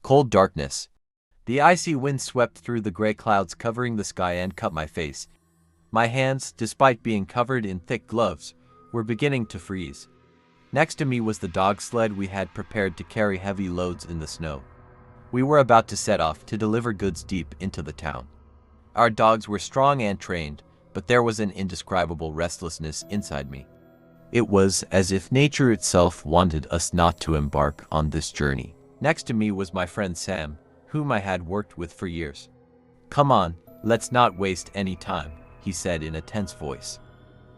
Cold darkness. The icy wind swept through the gray clouds covering the sky and cut my face. My hands, despite being covered in thick gloves, were beginning to freeze. Next to me was the dog sled we had prepared to carry heavy loads in the snow. We were about to set off to deliver goods deep into the town. Our dogs were strong and trained, but there was an indescribable restlessness inside me. It was as if nature itself wanted us not to embark on this journey. Next to me was my friend Sam, whom I had worked with for years. "Come on, let's not waste any time," he said in a tense voice.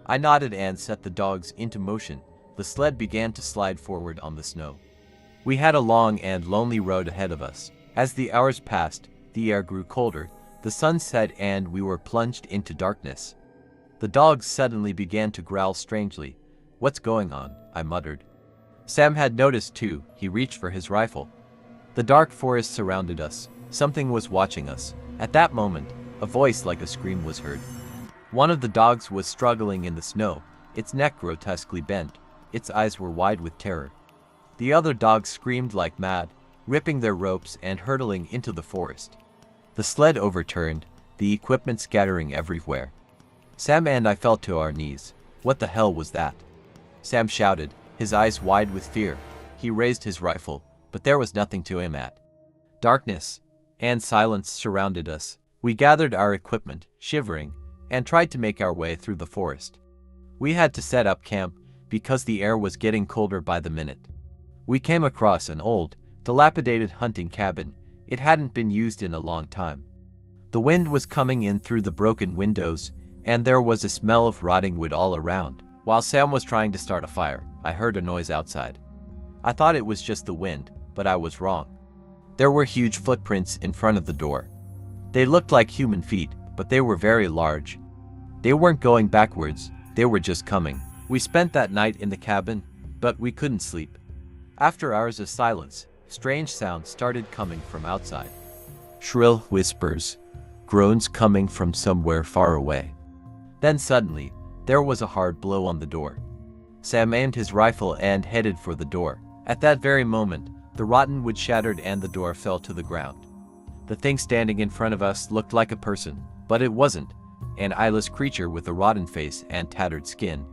I nodded and set the dogs into motion. The sled began to slide forward on the snow. We had a long and lonely road ahead of us. As the hours passed, the air grew colder, the sun set, and we were plunged into darkness. The dogs suddenly began to growl strangely. "What's going on?" I muttered. Sam had noticed too. He reached for his rifle. The dark forest surrounded us. Something was watching us. At that moment, a voice like a scream was heard. One of the dogs was struggling in the snow, its neck grotesquely bent. Its eyes were wide with terror. The other dogs screamed like mad, ripping their ropes and hurtling into the forest. The sled overturned, the equipment scattering everywhere. Sam and I fell to our knees. What the hell was that? Sam shouted, his eyes wide with fear. He raised his rifle, but there was nothing to aim at. Darkness and silence surrounded us. We gathered our equipment, shivering, and tried to make our way through the forest. We had to set up camp because the air was getting colder by the minute. We came across an old, dilapidated hunting cabin. It hadn't been used in a long time. The wind was coming in through the broken windows, and there was a smell of rotting wood all around. While Sam was trying to start a fire, I heard a noise outside. I thought it was just the wind, but I was wrong. There were huge footprints in front of the door. They looked like human feet, but they were very large. They weren't going backwards, they were just coming. We spent that night in the cabin, but we couldn't sleep. After hours of silence, strange sounds started coming from outside. Shrill whispers, groans coming from somewhere far away. Then suddenly, there was a hard blow on the door. Sam aimed his rifle and headed for the door. At that very moment, the rotten wood shattered and the door fell to the ground. The thing standing in front of us looked like a person, but it wasn't. An eyeless creature with a rotten face and tattered skin.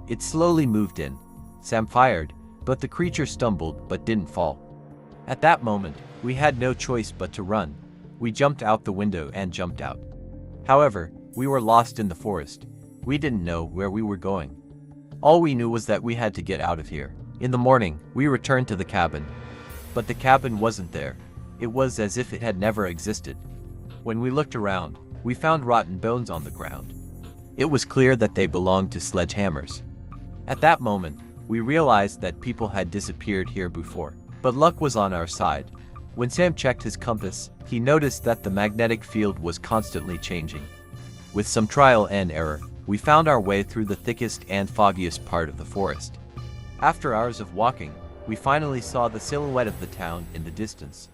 It slowly moved in. Sam fired, but the creature stumbled but didn't fall. At that moment, we had no choice but to run. We jumped out the window and jumped out. However, we were lost in the forest. We didn't know where we were going. All we knew was that we had to get out of here. In the morning, we returned to the cabin. But the cabin wasn't there. It was as if it had never existed. When we looked around, we found rotten bones on the ground. It was clear that they belonged to sledgehammers. At that moment, we realized that people had disappeared here before. But luck was on our side. When Sam checked his compass, he noticed that the magnetic field was constantly changing. With some trial and error, we found our way through the thickest and foggiest part of the forest. After hours of walking, we finally saw the silhouette of the town in the distance.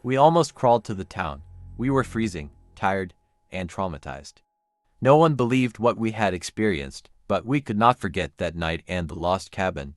We almost crawled to the town. We were freezing, tired, and traumatized. No one believed what we had experienced, but we could not forget that night and the lost cabin.